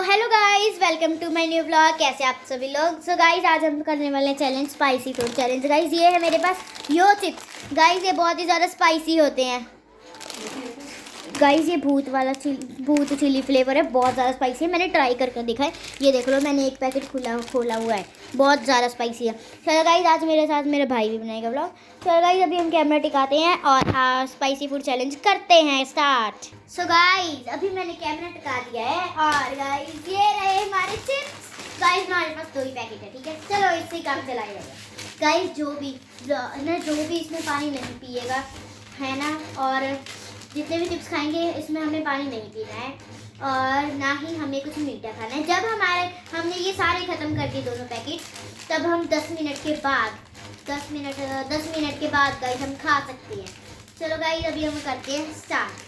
Hello guys, welcome to my new blog. कैसे आप सभी लोग। सो गाइस, आज हम करने वाले हैं challenge, spicy food challenge. Guys ये है मेरे पास यो चिप्स। गाइस ये बहुत ही ज़्यादा स्पाइसी होते हैं। गाइस ये भूत चिली फ्लेवर है, बहुत ज़्यादा स्पाइसी है। मैंने ट्राई करके देखा है। ये देख लो, मैंने एक पैकेट खोला हुआ है, बहुत ज़्यादा स्पाइसी है। चलो गाइस, आज मेरे साथ मेरा भाई भी बनाएगा ब्लॉग। चलो गाइस, अभी हम कैमरा टिकाते हैं और स्पाइसी फूड चैलेंज करते हैं स्टार्ट। सो गाइस, अभी मैंने कैमरा टिका दिया है और गाइस ये रहे हमारे चिप्स। गाइस हमारे पास 2 ही पैकेट है, ठीक है। चलो इससे ही काम चलाया जाएगा। गाइस जो भी इसमें पानी नहीं पिएगा, है ना, और जितने भी चिप्स खाएंगे इसमें हमें पानी नहीं पीना है और ना ही हमें कुछ मीठा खाना है। जब हमने ये सारे ख़त्म कर दिए दोनों पैकेट, तब हम 10 मिनट के बाद 10 मिनट के बाद गाइस हम खा सकते हैं। चलो गाइस, अभी हम करते हैं स्टार्ट।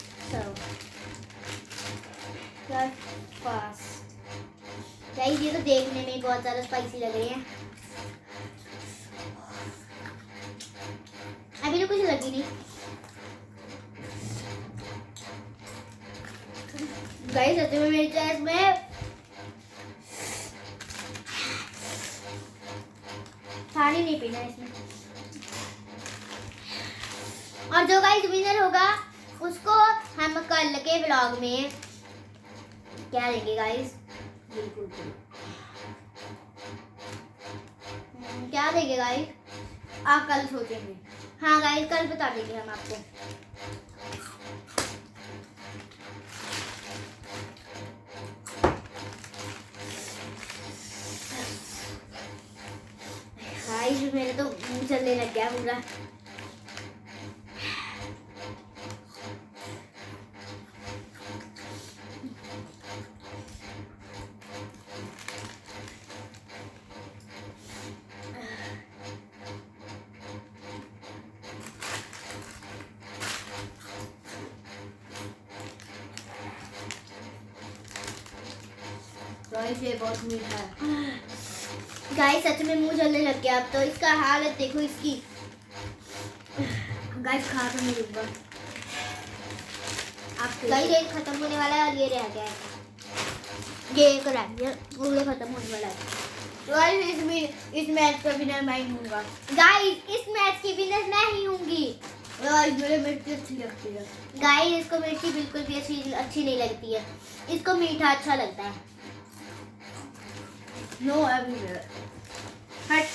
फास्ट गाइस, ये तो देखने में बहुत ज़्यादा स्पाइसी लग रही है। अभी तो कुछ लगी नहीं। गाइस सच में मेरी चॉइस में पानी नहीं पीना इसमें। और जो गाइस विनर होगा उसको हम कल के व्लॉग में क्या देंगे गाइस, बिल्कुल क्या देंगे गाइस, आप कल सोचेंगे। हाँ गाइस, कल बता देंगे हम आपको। गाइस मेरे तो मुंह चलने लग गया पूरा। गाइस ये बहुत मीठा है। गाइस सच में मुंह जलने लग गया अब तो। इसका हालत देखो इसकी। गाइस खा तो नहीं लूंगा। आप गाइस ये खत्म होने वाला है और ये रह गया है। ये एक रह गया, पूरे खत्म होने वाला है। गाइस इस मैच का विनर मैं ही हूँगा। गाइस इस मैच की विनर मैं ही होंगी। गाइस मुझे मिर्ची अच्छी लगती है। गाइस इसको मिर्ची बिल्कुल भी अच्छी नहीं लगती है। इसको मीठा अच्छा लगता है। नो एवरीवेयर हट।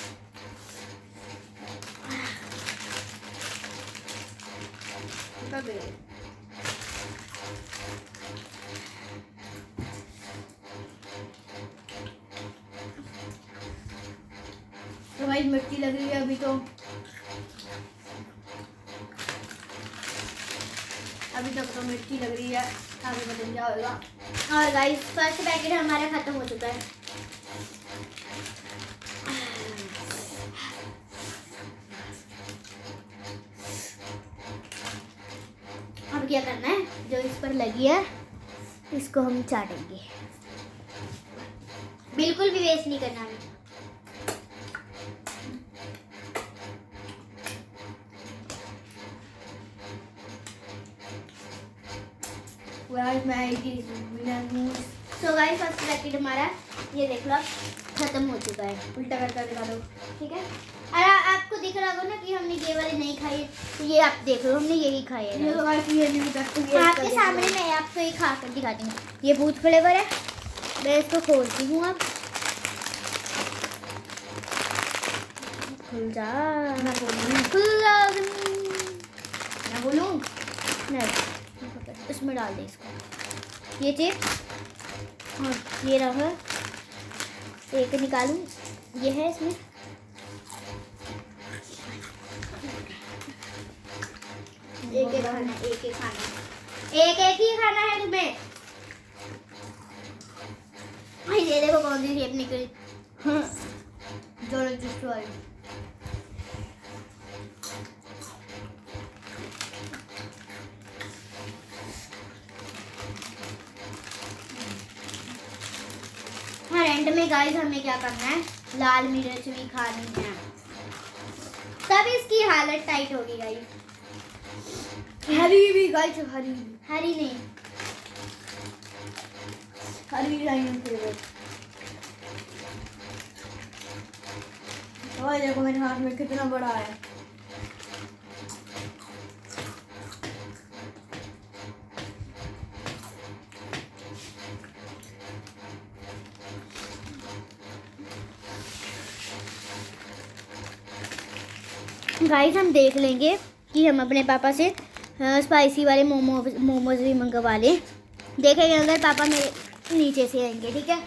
तो भाई मिर्ची लग रही है अभी तक तो मिर्ची लग रही है, आगे बदल जाएगा। और गाइस फर्स्ट पैकेट हमारा खत्म हो चुका है। अब क्या करना है, जो इस पर लगी है इसको हम चाटेंगे। बिल्कुल भी वेस्ट नहीं करना हमें। सो गाइस फर्स्ट पैकेट हमारा ये देख लो खत्म हो चुका है। उल्टा करके दिखा दो, ठीक है। अरे आपको दिख रहा होगा ना कि हमने ये वाले नहीं खाए, तो ये आप देख लो हमने यही खाए हैं। आपके सामने मैं आपको ये खा कर दिखाती हूँ। ये भूत फ्लेवर है। मैं इसको खोलती हूँ अब। खुल जा। मैं बोलूँ नहीं, इसमें डाल दे इसको। ये चिप्स और ये रहा, एक निकालूं, ये है इसमें। एक ही खाना है तुम्हें। ये देखो कौन सी शेप निकली। जो चिप्स वाली। एंड में गाइस हमें क्या करना है, लाल मिर्च भी खानी है, तब इसकी हालत टाइट होगी गाइस। हरी भी गाइस, हरी नहीं, हरी लाइन फेवरेट। और देखो मेरे हाथ में कितना बड़ा है। गाइस हम देख लेंगे कि हम अपने पापा से स्पाइसी वाले मोमोज भी मंगवा लें। देखेंगे अगर पापा मेरे नीचे से आएंगे, ठीक है।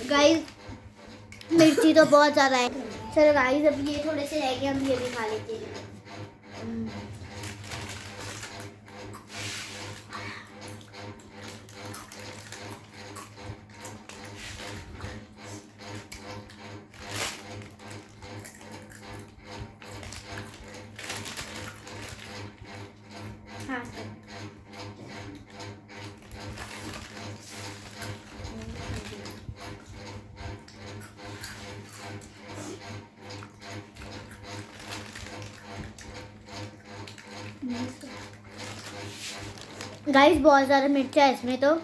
गाइस मिर्ची तो बहुत ज़्यादा है। चलो गाइस अब ये थोड़े से रह गए, हम ये भी खा लेते हैं। हाँ गाइस बहुत ज़्यादा मिर्च है इसमें तो।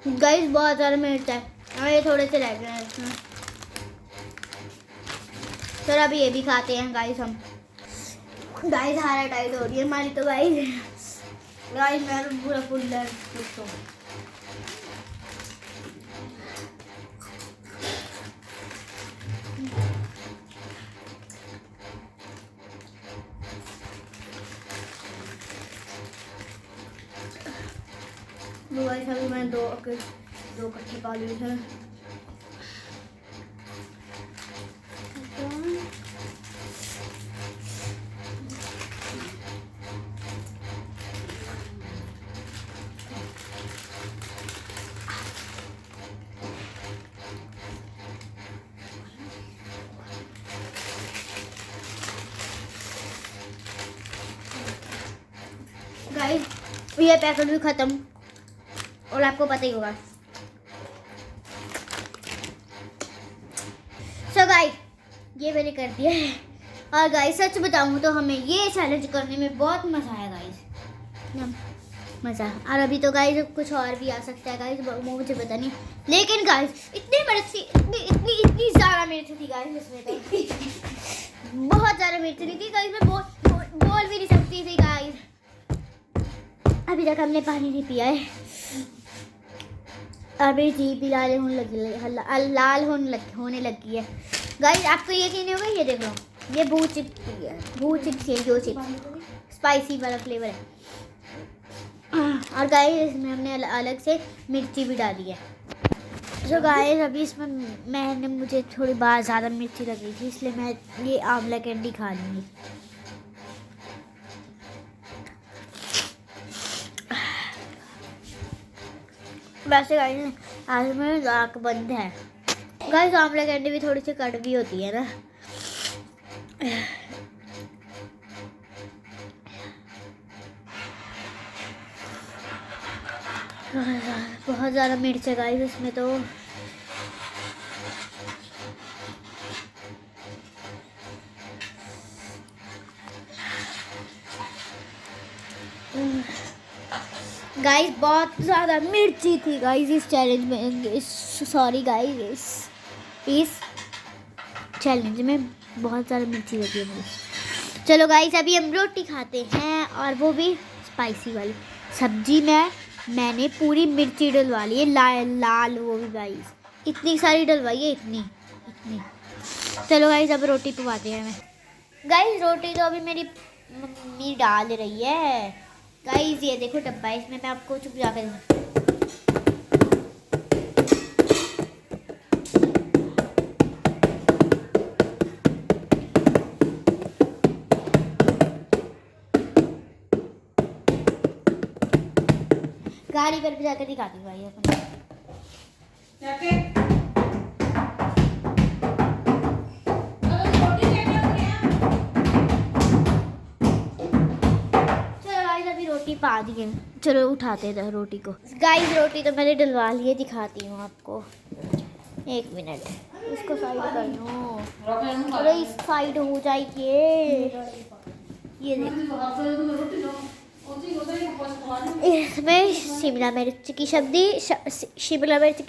गाइस बहुत ज़्यादा मिर्च है। और ये थोड़े से रह गए हैं इसमें। चलो अभी ये भी खाते हैं गाइस हम। गाइस हारा टाइट हो रही है हमारी तो। गाइस मैं तो पूरा फुल है। गाइस अभी मैंने दो कट्टे पा लिए हैं। गाइस ये पैकेट भी खत्म और आपको पता ही होगा। सो गाइस ये मैंने कर दिया है। और गाइस सच बताऊं तो हमें ये चैलेंज करने में बहुत मज़ा आया गाइस, मज़ा। और अभी तो गाइस कुछ और भी आ सकता है गाइस, मुझे पता नहीं। लेकिन गाइस इतनी मिर्ची इतनी ज़्यादा मिर्च थी गाइस इसमें तो। बहुत ज़्यादा मिर्च थी गाइस, मैं बोल भी नहीं सकती थी गाइस। अभी तक हमने पानी नहीं पिया है। अभी जीभ भी लाल होने लगी है गाइस। आपको यकीन नहीं होगा, ये देख लो, ये भू चिप्स है, जो चिप्स स्पाइसी वाला फ्लेवर है। और गाइस इसमें हमने अलग से मिर्ची भी डाली है। तो गाइस अभी इसमें मुझे थोड़ी बहुत ज़्यादा मिर्ची लगी थी, इसलिए मैं ये आंवला कैंडी खा लूँगी। वैसे गाइस आज मेरी आँख बंद है। गाइस आंवला कैंडी भी थोड़ी सी कड़वी होती है ना। बहुत ज़्यादा मिर्च है गाइस इसमें तो। गाइस बहुत ज़्यादा मिर्ची थी गाइस इस चैलेंज में। सॉरी गाइस, इस चैलेंज में बहुत ज़्यादा मिर्ची लगी है मुझे। चलो गाइस अभी हम रोटी खाते हैं, और वो भी स्पाइसी वाली। सब्जी में मैंने पूरी मिर्ची डलवा ली है, लाल वो भी गाइस इतनी सारी डलवाई है, इतनी। चलो गाइस अब रोटी पकाते हैं। मैं गाइस रोटी तो अभी मेरी मम्मी डाल रही है। गाइस ये देखो डब्बा है, इसमें मैं आपको चुप जाकर गाड़ी पर भी जाकर दिखाती हूँ भाई अपन। रोटी पा दिए, चलो उठाते हैं रोटी को। गाइस रोटी तो मैंने डलवा ली है, दिखाती हूँ आपको, 1 मिनट। इसको साइड कर लो। अरे इस साइड हो जाएगी ये देखो। इसमें शिमला मिर्च की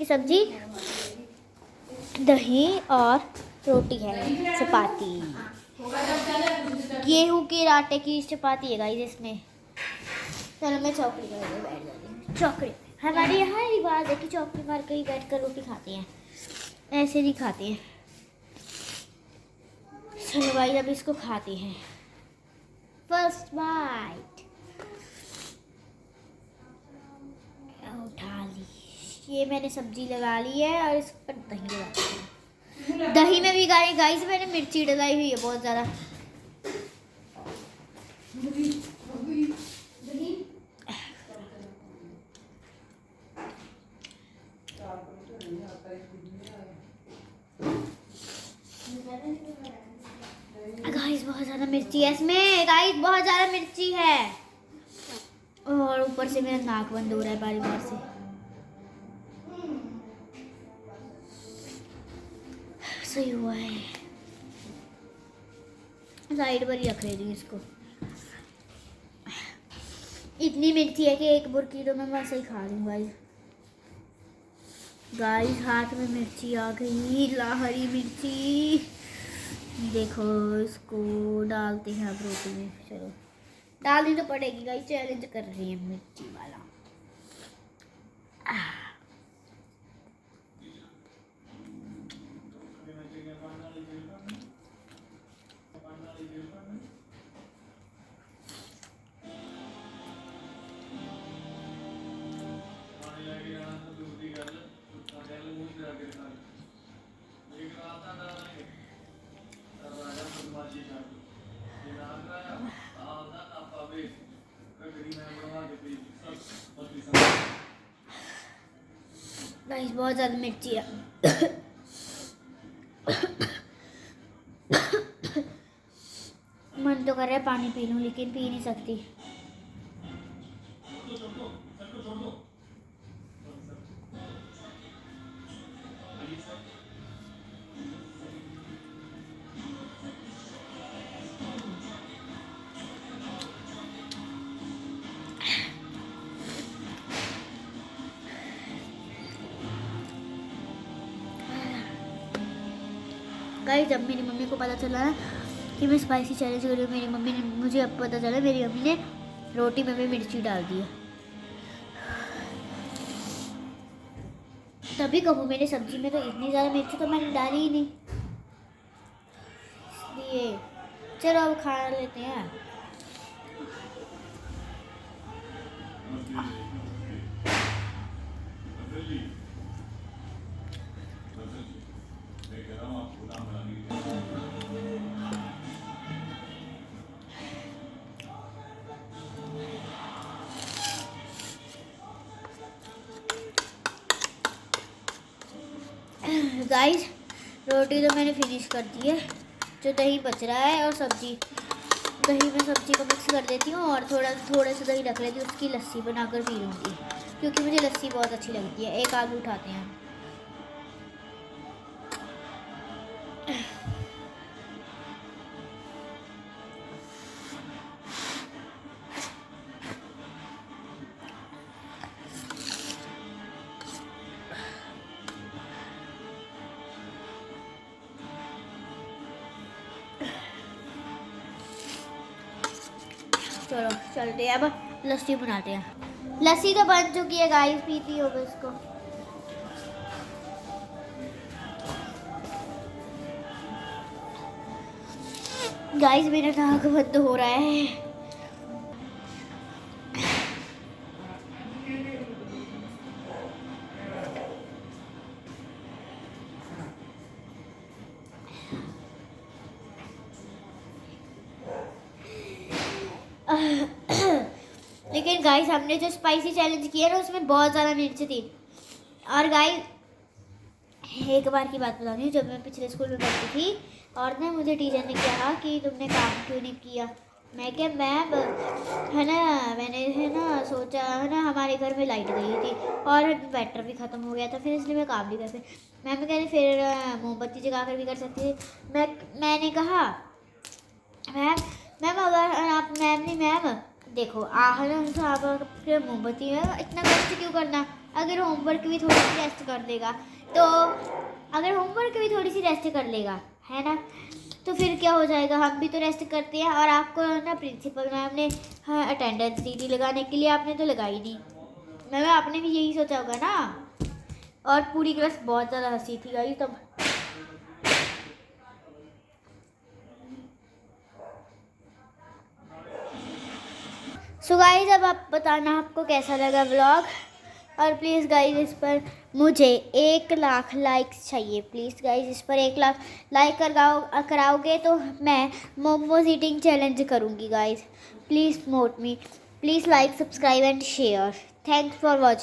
सब्जी, दही और रोटी है, चपाती। गेहूं के आटे की चपाती है गाइस इसमें। चलो मैं चौकड़ी पर बैठ जाती हूँ। चौकड़ी हमारे यहाँ रिवाज है कि चौकड़ी मार कर ही बैठ कर रोटी खाते हैं, ऐसे नहीं खाते हैं। चलो गाइस अब इसको खाते हैं। फर्स्ट बाइट उठा ली। ये मैंने सब्जी लगा ली है और इस पर दही लगा दी है। दही में भी गाइस मैंने मिर्ची डलाई हुई है बहुत ज़्यादा। गाइस बहुत ज़्यादा मिर्ची है इसमें, गाइस बहुत ज़्यादा मिर्ची है। और ऊपर से मेरा नाक बंद हो रहा है बारी बार से। सही हुआ है, साइड पर ही रख रही हूँ इसको। इतनी मिर्ची है कि एक बुर्की तो मैं बस ही खा लूँ गाइस। गाइस हाथ में मिर्ची आ गई, हरी मिर्ची। देखो इसको डालते हैं अब रोटी में। चलो डालनी तो पड़ेगी गाइस, चैलेंज कर रही है मिर्ची वाला। गाइस बहुत ज़्यादा मिर्ची है। मन तो कर रहा है पानी पी लूं लेकिन पी नहीं सकती। गाइस जब मेरी मम्मी को पता चला कि मैं स्पाइसी चैलेंज कर रही हूँ, मेरी मम्मी ने मुझे अब पता चला मेरी मम्मी ने रोटी में भी मिर्ची डाल दी है। तभी कहूँ मेरी सब्जी में तो इतनी ज़्यादा मिर्ची तो मैंने डाली ही नहीं, इसलिए चलो अब खा लेते हैं। गाइस रोटी तो मैंने फिनिश कर दी है, जो दही बच रहा है और सब्जी, दही में सब्जी को मिक्स कर देती हूँ और थोड़े से दही रख लेती हूँ, उसकी लस्सी बनाकर पी लूँगी क्योंकि मुझे लस्सी बहुत अच्छी लगती है। एक आलू उठाते हैं। चलो चलते हैं अब लस्सी बनाते हैं। लस्सी तो बन चुकी है गाइस, पीती हो इसको। गाइस मेरा नाक बंद हो रहा है। लेकिन गाइस हमने जो स्पाइसी चैलेंज किया ना उसमें बहुत ज़्यादा मिर्च थी। और गाइस एक बार की बात बता रही हूँ, जब मैं पिछले स्कूल में पढ़ती थी और ना मुझे टीचर ने कहा कि तुमने काम क्यों नहीं किया, मैं क्या मैम, है ना, मैंने है ना सोचा, है ना, हमारे घर में लाइट गई थी और इन्वर्टर भी ख़त्म हो गया था, फिर इसलिए मैं काम नहीं कर सकती। मैम कह रही फिर मोमबत्ती जगा कर भी कर सकती थी। मैंने कहा मैम, मैम अगर आप, मैम नहीं मैम, देखो आप मोमबत्ती में इतना कष्ट क्यों करना, अगर होमवर्क भी थोड़ी सी रेस्ट कर देगा तो, अगर होमवर्क भी थोड़ी सी रेस्ट कर लेगा, है ना, तो फिर क्या हो जाएगा, हम भी तो रेस्ट करते हैं। और आपको ना प्रिंसिपल मैम ने, हाँ, अटेंडेंस दी थी लगाने के लिए, आपने तो लगाई नहीं। मैम आपने भी यही सोचा होगा ना। और पूरी क्लास बहुत ज़्यादा हंसी थी गाइस तब। सो गाइस अब आप बताना आपको कैसा लगा व्लॉग, और प्लीज़ गाइस इस पर मुझे 1 लाख लाइक्स चाहिए। प्लीज़ गाइस इस पर 1 लाख लाइक कराओगे तो मैं मोमोज ईटिंग चैलेंज करूँगी गाइस। प्लीज़ मोट me, please like, subscribe and share. Thanks for watching.